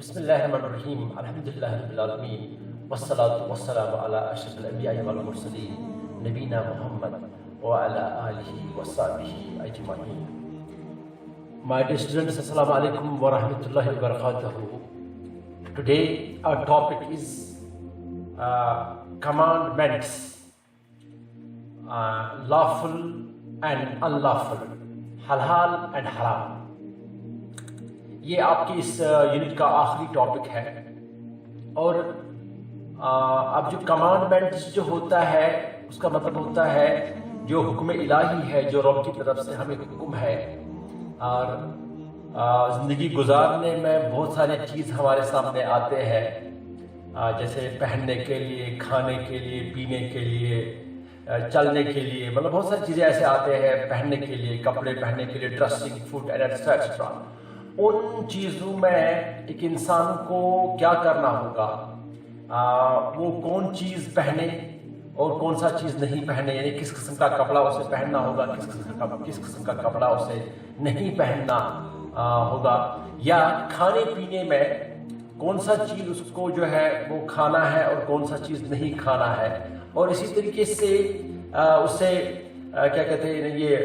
بسم الله الرحمن الرحيم الحمد لله رب العالمين والصلاة والسلام على أشرف الأنبياء والمرسلين نبينا محمد وعلى آله وصحبه أجمعين. My dear students, Assalamu alaikum wa rahmatullahi wa barakatuh. Today our topic is commandments, lawful and unlawful, halal and haram. یہ آپ کی اس یونٹ کا آخری ٹاپک ہے. اور اب جو کمانڈمنٹس جو ہوتا ہے اس کا مطلب ہوتا ہے جو حکم الہی ہے، جو رب کی طرف سے ہمیں حکم ہے. اور زندگی گزارنے میں بہت سارے چیز ہمارے سامنے آتے ہیں، جیسے پہننے کے لیے، کھانے کے لیے، پینے کے لیے، چلنے کے لیے، مطلب بہت ساری چیزیں ایسے آتے ہیں پہننے کے لیے، کپڑے پہننے کے لیے، ڈریسنگ، فوڈ ایٹسٹرا. ان چیزوں میں ایک انسان کو کیا کرنا ہوگا، وہ کون چیز پہنے اور کون سا چیز نہیں پہنے، یعنی کس قسم کا کپڑا اسے پہننا ہوگا، کس قسم کا کپڑا اسے نہیں پہننا ہوگا، یا کھانے پینے میں کون سا چیز اس کو جو ہے وہ کھانا ہے اور کون سا چیز نہیں کھانا ہے. اور اسی طریقے سے اسے کیا کہتے ہیں، یہ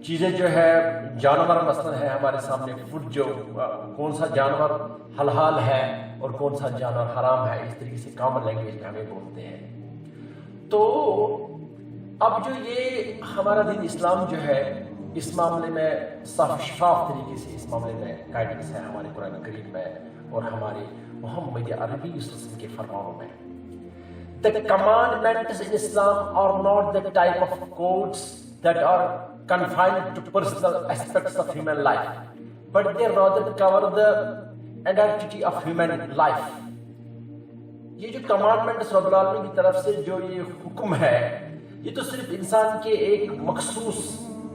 چیزیں جو ہے جانور مثلا ہے ہمارے سامنے، فوڈ جو کون سا جانور حلال ہے اور کون سا جانور حرام ہے، اس طریقے سے کامن لینگویج میں ہمیں بولتے ہیں. تو اب جو یہ ہمارا دین اسلام جو ہے اس معاملے میں صاف شفاف طریقے سے اس معاملے میں گائیڈنس ہے ہمارے قرآن کریم میں اور ہمارے محمد عربی وسلم کے فرمانوں میں. The commandments in Islam are not the type of codes that are confined to personal aspects of human life, but they rather cover the entirety of human life. یہ جو کمانڈمنٹس رب العالمین کی طرف سے جو یہ حکم ہے، یہ تو صرف انسان کے ایک مخصوص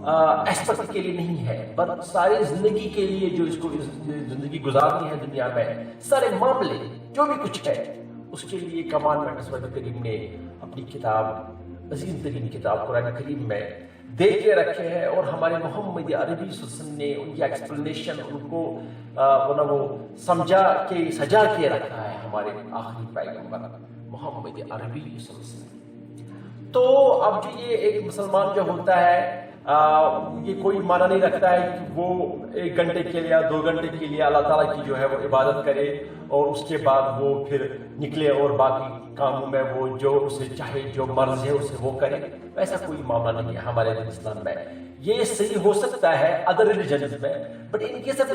اسپیکٹ کے لیے نہیں ہے، بلکہ ساری زندگی کے لیے، جو اس کو زندگی گزارنی ہے دنیا میں، سارے معاملے جو بھی کچھ ہے اس کے لیے کمانڈمنٹس رب کریم نے اپنی کتاب، عظیم ترین کتاب قرآن کریم میں دے کے رکھے ہیں. اور ہمارے محمد عربی صلی اللہ علیہ وسلم نے ان کی ایکسپلینیشن، ان کو وہ سمجھا کے سجا کے رکھا ہے ہمارے آخری پیغمبر محمد عربی صلی اللہ علیہ وسلم. تو اب جو یہ ایک مسلمان جو ہوتا ہے، یہ کوئی معنی نہیں رکھتا ہے کہ وہ 1 گھنٹے کے لیے یا 2 گھنٹے کے لیے اللہ تعالیٰ کی جو ہے وہ عبادت کرے اور اس کے بعد وہ پھر نکلے اور باقی کاموں میں وہ جو اسے چاہے، جو مرض ہے اسے وہ کرے. ایسا کوئی معاملہ نہیں ہے ہمارے اسلام میں. یہ صحیح ہو سکتا ہے ادر ریلیجنز میں، بٹ ان کیس آف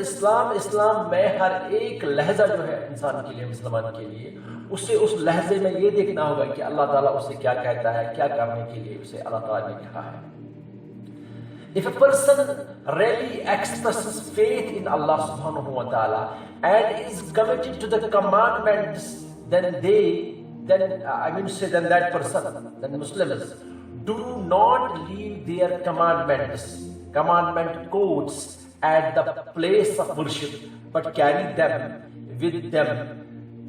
اسلام میں ہر ایک لہجہ جو ہے انسان کے لیے، مسلمان کے لیے، اسے اس لہجے میں یہ دیکھنا ہوگا کہ اللہ تعالیٰ اسے کیا کہتا ہے، کیا کرنے کے لیے اسے اللہ تعالیٰ نے کہا ہے. If a person really expresses faith in Allah subhanahu wa ta'ala and is committed to the commandments, then that person, then Muslims do not leave their commandment codes at the place of worship, but carry them with them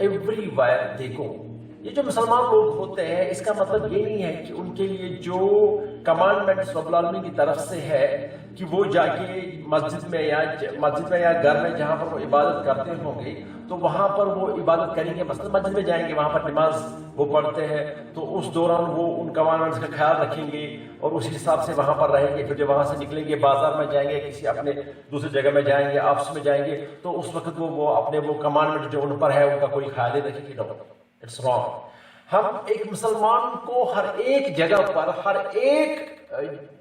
everywhere they go. یہ جو مسلمان لوگ ہوتے ہیں، اس کا مطلب یہ نہیں ہے کہ ان کے لیے جو کمانڈمنٹس رب العالمین کی طرف سے ہے کہ وہ جا کے مسجد میں یا گھر میں جہاں پر وہ عبادت کرتے ہوں گے تو وہاں پر وہ عبادت کریں گے. مثلا مسجد میں جائیں گے، وہاں پر نماز وہ پڑھتے ہیں تو اس دوران وہ ان کمانڈمنٹس کا خیال رکھیں گے اور اسی حساب سے وہاں پر رہیں گے. پھر جب وہاں سے نکلیں گے، بازار میں جائیں گے، کسی اپنے دوسری جگہ میں جائیں گے، آفس میں جائیں گے، تو اس وقت وہ اپنے وہ کمانڈمنٹ جو ان پر ہے ان کا کوئی خیال نہیں رکھیں گے. It's wrong. ہم ایک مسلمان کو ہر ایک جگہ پر، ہر ایک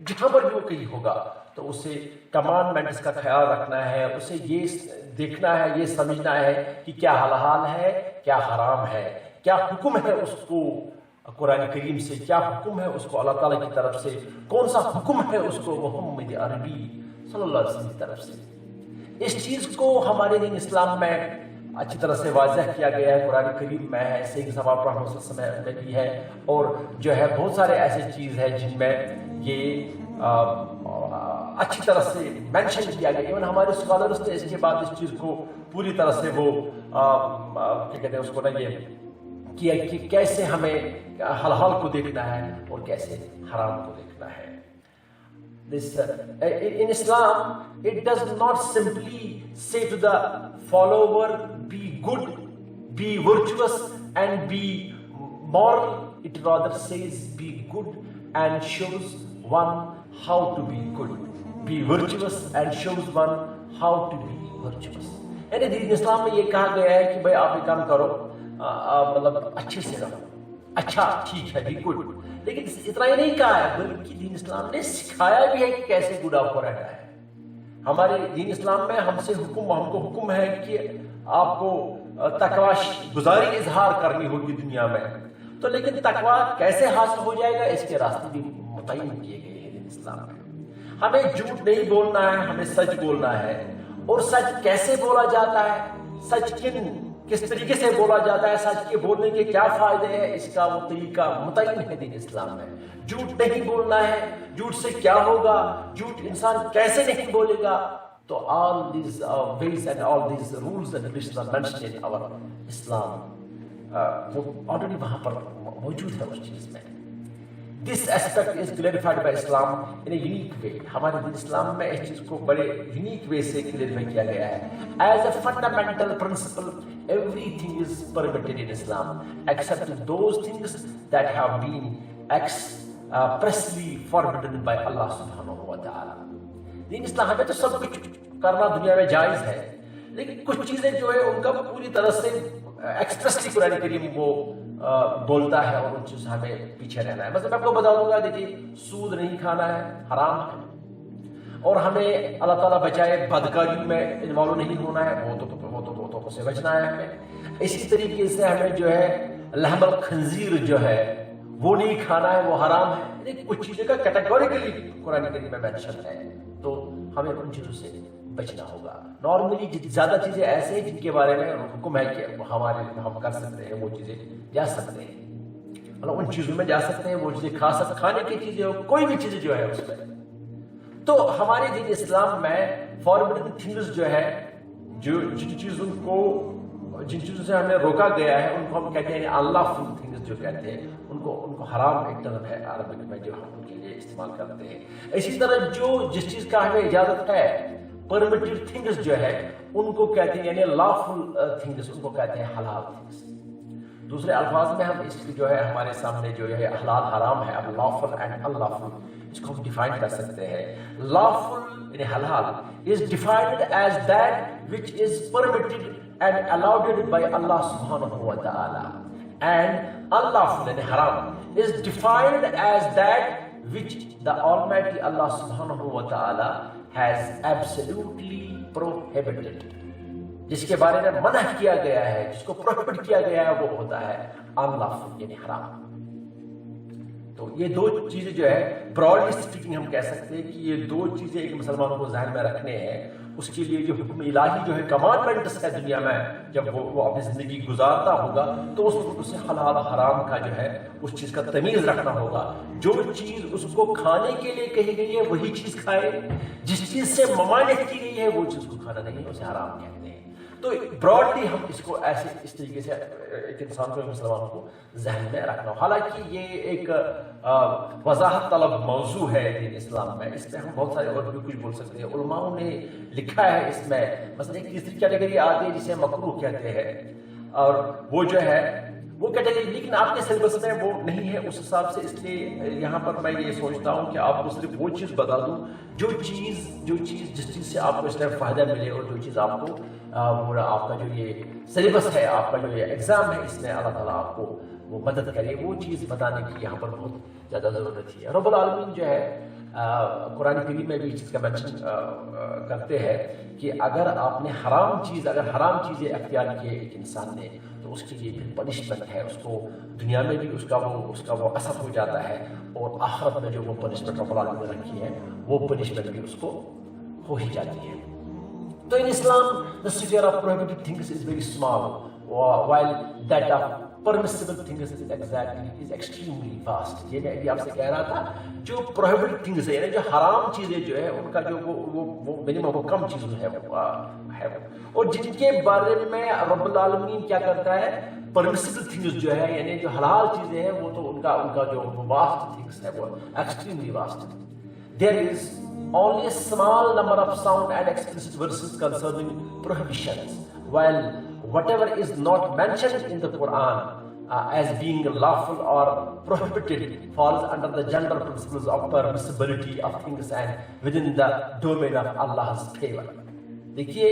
جہاں پر بھی وہ کہیں ہوگا تو اسے کمانڈمنٹس کا خیال رکھنا ہے، اسے یہ دیکھنا ہے، یہ سمجھنا ہے کہ کیا حلال ہے، کیا حرام ہے، کیا حکم ہے اس کو قرآن کریم سے، کیا حکم ہے اس کو اللہ تعالیٰ کی طرف سے، کون سا حکم ہے اس کو محمد عربی صلی اللہ علیہ وسلم کی طرف سے. اس چیز کو ہمارے دین اسلام میں اچھی طرح سے واضح کیا گیا ہے، قرآن کریم میں ہے، سید صحابہ رحمۃ اللہ علیہ وسلم میں بھی ہے، اور جو ہے بہت سارے ایسے چیز ہے جن میں یہ اچھی طرح سے مینشن کیا گیا. ایون ہمارے اسکالرس نے اس کے بعد اس چیز کو پوری طرح سے وہ کیا کہتے ہیں اس کو نا یہ کیا کہ کیسے ہمیں حلال کو دیکھنا ہے اور کیسے حرام کو دیکھنا ہے. In Islam, it does not simply say to the follower, be good, be virtuous, and be moral. It rather says, be good and shows one how to be good. Be virtuous and shows one how to be virtuous. یعنی دین اسلام میں یہ کہا گیا ہے کہ بھائی آپ یہ کام کرو، مطلب اچھے سے رہو، اچھا ٹھیک ہے، بھی گڈ. لیکن اتنا ہی نہیں کہا ہے بلکہ دین اسلام نے سکھایا بھی ہے کہ کیسے گڈ آپ کو رہنا ہے. ہمارے دین اسلام میں ہم کو حکم ہے کہ آپ کو تقوی گزاری اظہار کرنی ہوگی دنیا میں. تو لیکن تقوی کیسے حاصل ہو جائے گا، اس کے راستے بھی متعین کیے گئے ہیں دین اسلام میں. ہمیں جھوٹ نہیں بولنا ہے، ہمیں سچ بولنا ہے. اور سچ کیسے بولا جاتا ہے، سچ کس طریقے سے بولا جاتا ہے، سچ کے بولنے کے کیا فائدے ہیں، اس کا وہ طریقہ متعین ہے دین اسلام میں. جھوٹ نہیں بولنا ہے، جھوٹ سے کیا ہوگا، جھوٹ انسان کیسے نہیں بولے گا. تو all these ways and all these rules and regulations are mentioned in our Islam. وہ already وہاں پر موجود ہے اس چیز میں. This aspect is clarified by Islam in a unique way. ہمارے دین اسلام میں اس چیز کو بڑے یونیک وے سے کلیریفائی کیا گیا ہے. As a fundamental principle, everything is permitted in Islam except those things that have been expressly forbidden by Allah subhanahu wa ta'ala. دین اسلام ہمیں تو سب کچھ کرنا دنیا میں جائز ہے، لیکن کچھ چیزیں جو ہے ان کا پوری طرح سے ایکسپریسلی قرآن کریم وہ بولتا ہے اور ان چیزوں سے ہمیں پیچھے رہنا ہے. مثلا میں آپ کو بتا دوں گا، دیکھیے سود نہیں کھانا ہے، حرام ہے. اور ہمیں اللہ تعالیٰ بچائے بدکاریوں میں انوالو نہیں ہونا ہے، وہ تو سے بچنا ہے ہمیں. اسی طریقے سے ہمیں جو ہے لحم الخنزیر جو ہے وہ نہیں کھانا ہے، وہ حرام ہے. کچھ چیزیں کا کیٹیگوریکلی قرآن کریم میں مینشن ہے، تو ہمیں ان چیزوں سے بچنا ہوگا. نارملی زیادہ چیزیں ایسے ہیں جن کے بارے میں حکم ہے کہ ہم کر سکتے ہیں، وہ چیزیں جا سکتے ہیں، مطلب ان چیزوں میں جا سکتے ہیں، وہ چیزیں کھا سکتے، کھانے کی چیزیں کوئی بھی چیزیں جو ہے اس میں. تو ہمارے دین اسلام میں فاربڈن تھنگز جو ہے، جن چیزوں سے ہمیں روکا گیا ہے، ان کو ہم کہتے ہیں اللہ فل تھنگز جو کہتے ہیں. ان کو حرام ایک ٹرم ہے عربک میں جو ہم ان کے لیے استعمال کرتے ہیں. اسی طرح جس چیز کا ہمیں اجازت ہے، پرمیٹڈ تھنگز جو ہے، ان کو کہتے ہیں یعنی لافل تھنگز، ان کو کہتے ہیں حلال تھنگز. دوسرے الفاظ میں ہم اس کی جو ہے ہمارے سامنے جو ہے حلال حرام ہے. اب لافل اینڈ انلافل اس کو ہم ڈیفائن کر سکتے ہیں. لافل یعنی حلال is defined as that which is permitted and allowed by Allah subhanahu wa ta'ala, and unlawful yani haram is defined as that which the Almighty Allah subhanahu wa ta'ala has absolutely prohibited. جس کے بارے میں منع کیا گیا ہے، جس کو پروہیبٹ کیا گیا ہے، وہ ہوتا ہے unlawful یعنی حرام. تو یہ دو چیزیں جو ہے براڈلی اسپیکنگ ہم کہہ سکتے ہیں کہ یہ دو چیزیں ایک مسلمانوں کو ذہن میں رکھنے ہیں. اس کے لیے جو حکم الہی جو ہے کمانڈمنٹس ہے دنیا میں، جب وہ اپنی زندگی گزارتا ہوگا تو اس وقت اسے حلال حرام کا جو ہے اس چیز کا تمیز رکھنا ہوگا. جو چیز اس کو کھانے کے لیے کہی گئی ہے وہی چیز کھائے، جس چیز سے ممانعت کی گئی ہے وہ چیز کو کھانا نہیں، اسے حرام کہتے ہیں. تو براڈلی ہم اس کو ایسے اس طریقے سے ایک انسان کو، مسلمانوں کو ذہن میں رکھنا ہو. حالانکہ یہ ایک وضاحت طلب موضوع ہے دین اسلام میں. اس میں ہم بہت سارے اور بھی کچھ بول سکتے ہیں. علماء نے لکھا ہے اس میں، مثلا ایک تیسری کیٹیگری آتی ہے جسے مکروہ کہتے ہیں، اور وہ جو ہے وہ کیٹیگری لیکن آپ کے سلیبس میں وہ نہیں ہے اس حساب سے. اس لیے یہاں پر میں یہ سوچتا ہوں کہ آپ کو صرف وہ چیز بتا دوں جو چیز جس چیز سے آپ کو اس میں فائدہ ملے، اور جو چیز آپ کو آپ کا جو یہ سلیبس ہے، آپ کا جو یہ ایگزام ہے، اس میں اللہ تعالیٰ آپ کو وہ مدد کرے. وہ چیز بتانے کی یہاں پر بہت زیادہ ضرورت ہے. رب العالمین جو ہے قرآن کریم میں بھی اس چیز کا مینشن کرتے ہیں کہ اگر آپ نے حرام چیزیں اختیار کیے ایک انسان نے، تو اس کے لیے پھر پنشمنٹ ہے. اس کو دنیا میں بھی اس کا وہ اثر ہو جاتا ہے، اور آخرت میں جو وہ پنشمنٹ رب العالمین نے رکھی ہے وہ پنشمنٹ بھی اس کو ہو ہی جاتی ہے. So in Islam, the sphere of prohibited things is very small, while that of permissible things is extremely vast. یہ میں ابھی آپ سے کہہ رہا تھا، جو prohibited things ہے، یعنی جو حرام چیزیں جو ہے ان کا جو وہ منیمم، وہ کم چیزوں ہے اور جن کے بارے میں رب العالمین کیا کرتا ہے، permissible things جو ہے یعنی جو حلال چیزیں ہیں، وہ تو ان کا جو vast things ہے وہ extremely vast ہے. there is only a small number of sound and explicit verses concerning prohibitions, while whatever is not mentioned in the Quran as being lawful or prohibited falls under the general principles of permissibility of things and within the domain of Allah's favor. دیکھیے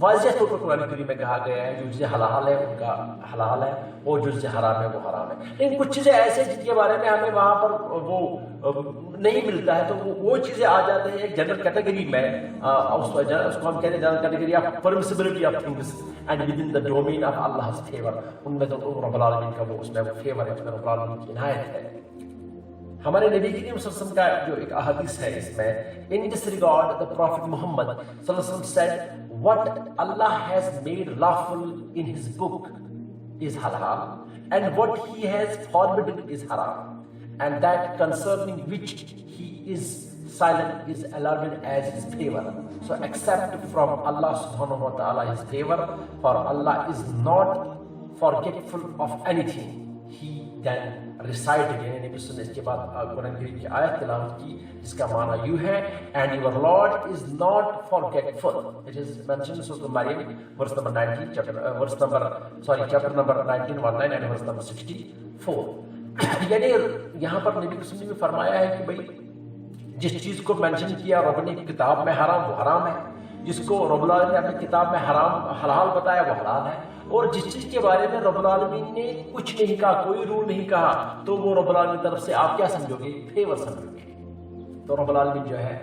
واضح طور پر قرآن کریم میں کہا گیا ہے جو چیزیں حلال ہے ان کا حلال ہے اور جو چیزیں حرام ہے وہ حرام ہے. لیکن کچھ چیزیں ایسے جن کے بارے میں ہمیں وہاں پر وہ نہیں ملتا ہے تو وہ چیزیں آ جاتے ہیں ایک جنرل کیٹیگری میں, اس کو ہم کہتے ہیں general category of permissibility of things and with in the domain of Allah's favour. ان میں تو رب العالمین کا وہ اس میں وہ فیور ہے, اس میں رب العالمین کی عنایت ہے. ہمارے نبی کریم صلی اللہ علیہ وسلم کا جو ایک احادیث ہے اس میں, in this regard the Prophet Muhammad صلی اللہ علیہ وسلم said what Allah has made lawful in his book is halal and what he has forbidden is haram, and that concerning which he is silent is allowed as his favor. So accept from Allah subhanahu wa ta'ala his favor, for Allah is not forgetful of anything. He then recited, یعنی نبی صلی اللہ علیہ وسلم نے اس کے بعد قرآن کریم کی آیت تلاوت کی جس کا معنی یوں ہے, and your Lord is not forgetful. It is mentioned in Surah Maryam, verse number 19, chapter number 19, 19 and verse number 64. یعنی یہاں پر نبی صلی اللہ علیہ وسلم نے فرمایا ہے کہ بھئی جس چیز کو مینشن کیا رب نے کتاب میں حرام وہ حرام ہے, جس کو رب العالمین نے اپنی کتاب میں حلال بتایا وہ حلال ہے, اور جس چیز کے بارے میں رب العالمین نے کچھ نہیں کہا, کوئی رول نہیں کہا, تو وہ رب العالمین کی طرف سے آپ کیا سمجھو گے, فیور سمجھو گے. تو رب العالمین جو ہے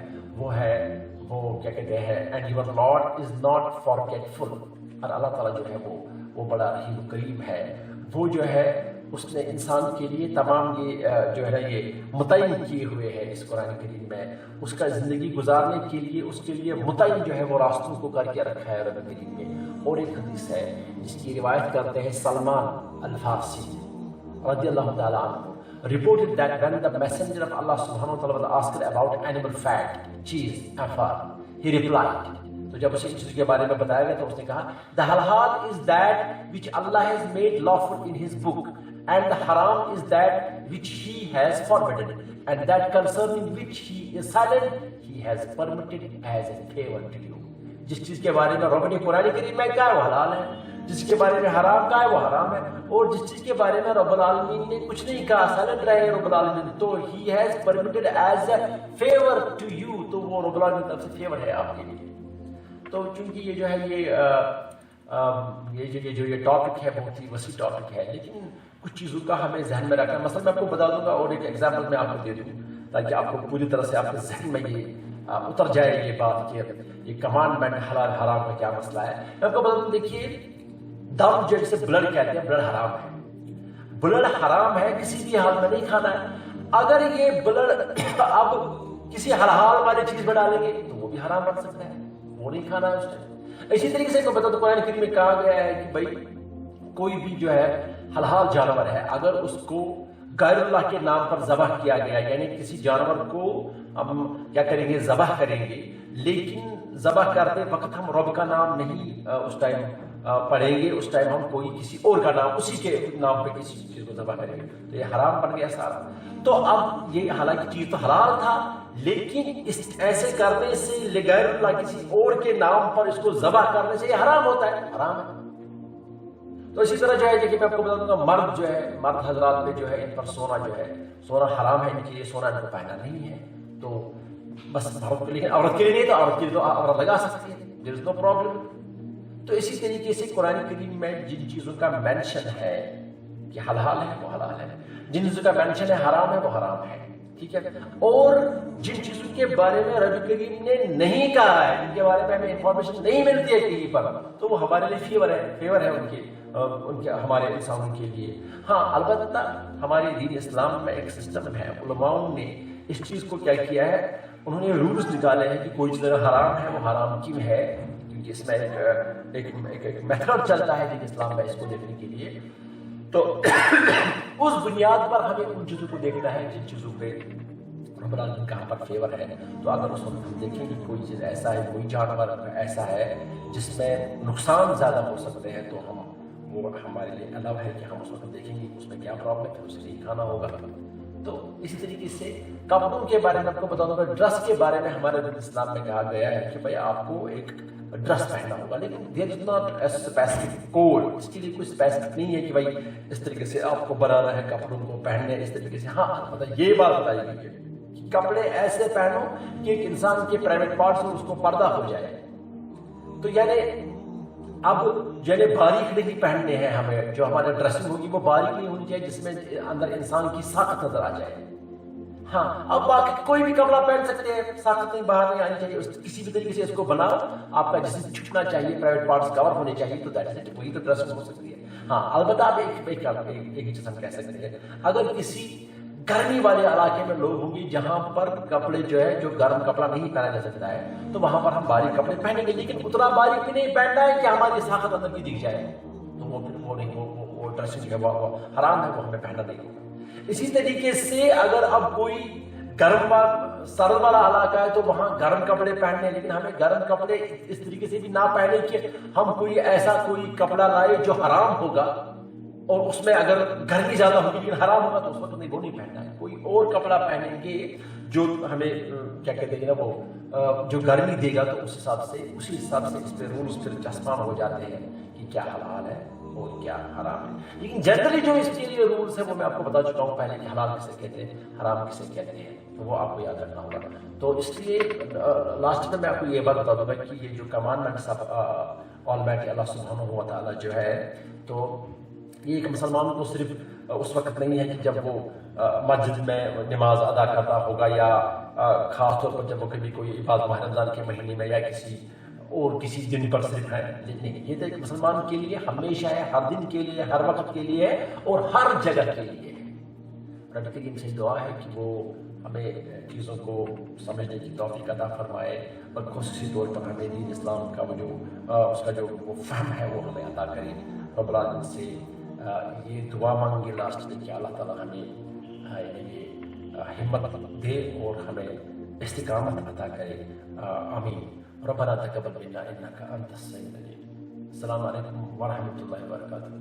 وہ کیا کہتے ہیں, and your Lord is not forgetful, اور اللہ تعالیٰ جو ہے وہ بڑا رحیم کریم ہے. وہ جو ہے اس نے انسان کے لیے تمام یہ جو ہے یہ متعین کیے ہوئے ہیں اس قرآن کریم میں, اس کا زندگی گزارنے کے لیے اس کے لیے متعین جو ہے وہ راستوں کو کر کے رکھا ہے قرآن کریم میں. اور ایک حدیث ہے جس کی روایت کرتے ہیں سلمان الفارسی رضی اللہ تعالیٰ عنہ, reported that when the messenger of Allah subhanahu wa ta'ala was asked about animal fat, cheese and fur, he replied, تو جب اسے ان چیزوں کے بارے میں بتایا گیا تو اس نے کہا, the halal is that which Allah has made lawful in his book, and the haram is that which he has forbidden, and that concerning which he is silent he has permitted as a favor to you. جس چیز کے بارے میں رب نے قرآن کریم میں کہا ہے وہ حلال ہے, جس کے بارے میں حرام کہا ہے وہ حرام ہے, اور جس چیز کے بارے میں رب العالمین نے کچھ نہیں کہا, سائلنٹ رہے رب العالمین, تو he has permitted as a favor to you, تو وہ رب العالمین کی طرف سے فیور ہے آپ کے لیے. تو چونکہ یہ جو ہے یہ ٹاپک ہے بہت ہی وسیع ٹاپک ہے, لیکن کچھ چیزوں کا ہمیں ذہن میں رکھنا. مثلا میں آپ کو بتا دوں گا اور ایک ایگزامپل میں آپ کو دے دوں تاکہ آپ کو پوری طرح سے آپ کے ذہن میں یہ اتر جائے یہ بات کہ یہ کمانڈمنٹ حلال حرام کا کیا مسئلہ ہے. میں آپ کو بتا دوں, دیکھیے دم جیسے بلڈ کہتے ہیں, بلڈ حرام ہے, بلڈ حرام ہے, کسی بھی حال میں نہیں کھانا ہے. اگر یہ بلڈ اب کسی حلال والی چیز میں ڈالیں گے تو وہ بھی حرام بن سکتا ہے, وہ نہیں کھانا ہے اس نے. اسی طریقے سے بتا دو قرآن کریم میں کہا گیا ہے کہ بھائی کوئی بھی جو ہے حلال جانور ہے اگر اس کو غیر اللہ کے نام پر ذبح کیا گیا, یعنی کسی جانور کو ہم کیا کریں گے, ذبح کریں گے, لیکن ذبح کرتے وقت ہم رب کا نام نہیں اس ٹائم پڑھیں گے, اس ٹائم ہم کوئی کسی اور کا نام اسی کے نام پہ کسی چیز کو ذبح کریں گے, تو یہ حرام بن گیا سارا. تو اب یہ حالانکہ چیز تو حلال تھا, لیکن ایسے کرنے سے غیر اللہ کسی اور کے نام پر اس کو ذبح کرنے سے یہ حرام ہوتا ہے, حرام ہے. تو اسی طرح جو ہے کہ میں آپ کو بتا دوں گا, مرد جو ہے, مرد حضرات میں جو ہے ان پر سونا جو ہے سونا حرام ہے, ان کے لیے سونا ان کو پہننا نہیں ہے. تو بس عورت کے لیے, عورت کے لیے نہیں, تو عورت کے لیے تو عورت لگا سکتی ہے, دیر از نو پرابلم. تو اسی طریقے سے قرآن کریم میں جن چیزوں کا مینشن ہے کہ حلال ہے وہ حلال ہے, جن چیزوں کا مینشن ہے حرام ہے وہ حرام ہے, ٹھیک ہے. اور جن چیزوں کے بارے میں رب کریم نے نہیں کہا ہے, جن کے بارے میں ہمیں انفارمیشن نہیں ملتی ہے کہیں پر, تو وہ ہمارے لیے فیور ہے ان کے ہمارے انسانوں کے لیے. ہاں البتہ ہمارے دین اسلام میں ایک سسٹم ہے, علماء نے اس چیز کو کیا کیا ہے, انہوں نے رولز نکالے ہیں کہ کوئی چیز اگر حرام ہے وہ حرام کیوں ہے, کیونکہ اس میں ایک میتھڈ چلتا ہے دین اسلام میں اس کو دیکھنے کے لیے. تو اس بنیاد پر ہمیں ان چیزوں کو دیکھنا ہے جن چیزوں پہ رب العالمین کا ہم پر فیور ہے. تو اگر اس وقت ہم دیکھیں کہ کوئی چیز ایسا ہے, کوئی جانور ایسا ہے جس میں نقصان زیادہ ہو سکتے ہیں, تو وہ ہمارے لیے الاؤ ہے کہ ہم اس وقت دیکھیں گے اس میں کیا پرابلم ہے, اسے نہیں کھانا ہوگا. تو اسی طریقے سے کپڑوں کے بارے میں آپ کو بتا دوں گا، ڈریس کے بارے میں ہمارے دین اسلام میں کہا گیا ہے کہ بھائی آپ کو ایک ڈریس پہننا ہوگا، لیکن there is not a specific code, اس کے لیے کوئی اسپیسیفک نہیں ہے کہ بھائی اس طریقے سے آپ کو بنانا ہے کپڑوں کو پہننے اس طریقے سے۔ ہاں مطلب یہ بات بتائی گئی ہے کہ کپڑے ایسے پہنو کہ ایک انسان کے پرائیویٹ پارٹس میں اس کو پردہ ہو جائے، تو یعنی اب باریک نہیں پہننے ہیں ہمیں، جو ہمارے ڈریسنگ ہوگی وہ باریک نہیں ہونی چاہیے جس میں اندر انسان کی ساقت نظر آ جائے۔ ہاں اب باقی کوئی بھی کپڑا پہن سکتے ہیں، ساقت نہیں باہر نہیں آنی چاہیے، کسی بھی طریقے سے اس کو بناؤ، آپ کا جسم چھپنا چاہیے، پرائیویٹ پارٹس کور ہونے چاہیے، تو دیٹ از اٹ، وہی تو ڈریسنگ ہو سکتی ہے۔ ہاں البتہ آپ ایک چیز ہم کہہ سکتے ہیں، اگر کسی گرمی والے علاقے میں لوگ ہوں گے جہاں پر کپڑے جو گرم کپڑا نہیں پہنا جا سکتا ہے، تو وہاں پر ہم باریک کپڑے پہنیں گے، لیکن اتنا باریک بھی نہیں پہننا ہے کہ ہماری ساقت اندر کی دکھ جائے، تو وہ پھر وہ ڈریسنگ ہے وہ حرام ہے، وہ ہمیں پہننا نہیں ہوگا۔ اسی طریقے سے اگر اب کوئی گرم سرد والا علاقہ ہے تو وہاں گرم کپڑے پہننے، لیکن ہمیں گرم کپڑے اس طریقے سے بھی نہ پہنے کہ ہم ایسا کوئی کپڑا لائے جو حرام ہوگا، اور اس میں اگر گرمی زیادہ ہوگی لیکن حرام ہوگا تو اس وقت نہیں، وہ نہیں پہننا ہے، کوئی اور کپڑا پہنیں گے جو ہمیں کیا کہتے ہیں نا وہ جو گرمی دے گا، تو اسی حساب سے اس پہ رولز پھر چسپاں ہو جاتے ہیں کہ کیا حلال ہے اور کیا حرام ہے۔ لیکن جنرلی جو اس کے لیے رولز ہیں وہ میں آپ کو بتا چکا ہوں پہلے کہ حلال کسے کہتے ہیں، حرام کسے کہتے ہیں، تو وہ آپ کو یاد رکھنا ہوگا۔ تو اس لیے لاسٹ میں آپ کو یہ بات بتا دوں گا کہ یہ جو کمانڈمنٹس آف آلمائٹی اللہ سبحانہ و تعالیٰ جو ہے، تو یہ ایک مسلمان کو صرف اس وقت نہیں ہے کہ جب وہ مسجد میں نماز ادا کرتا ہوگا، یا خاص طور پر جب وہ کبھی کوئی عبادت ماہ رمضان کے مہینے میں یا کسی دن پر صرف ہے، لیکن یہ تو ایک مسلمان کے لیے ہمیشہ ہے، ہر دن کے لیے، ہر وقت کے لیے ہے، اور ہر جگہ کے لیے ہے۔ رب کریم سے دعا ہے کہ وہ ہمیں چیزوں کو سمجھنے کی توفیق عطا فرمائے، اور خصوصی طور پر ہمیں دین اسلام کا اس کا جو فہم ہے وہ ہمیں عطا کرے۔ رب العالمین سے یہ دعا مانگے لاسٹ میں کہ اللہ تعالیٰ ہمیں یہ ہمت دے اور ہمیں استقامت عطا کرے، آمین۔ ربنا تقبل منا انک انت السمیع العلیم۔ السلام علیکم ورحمۃ اللہ وبرکاتہ۔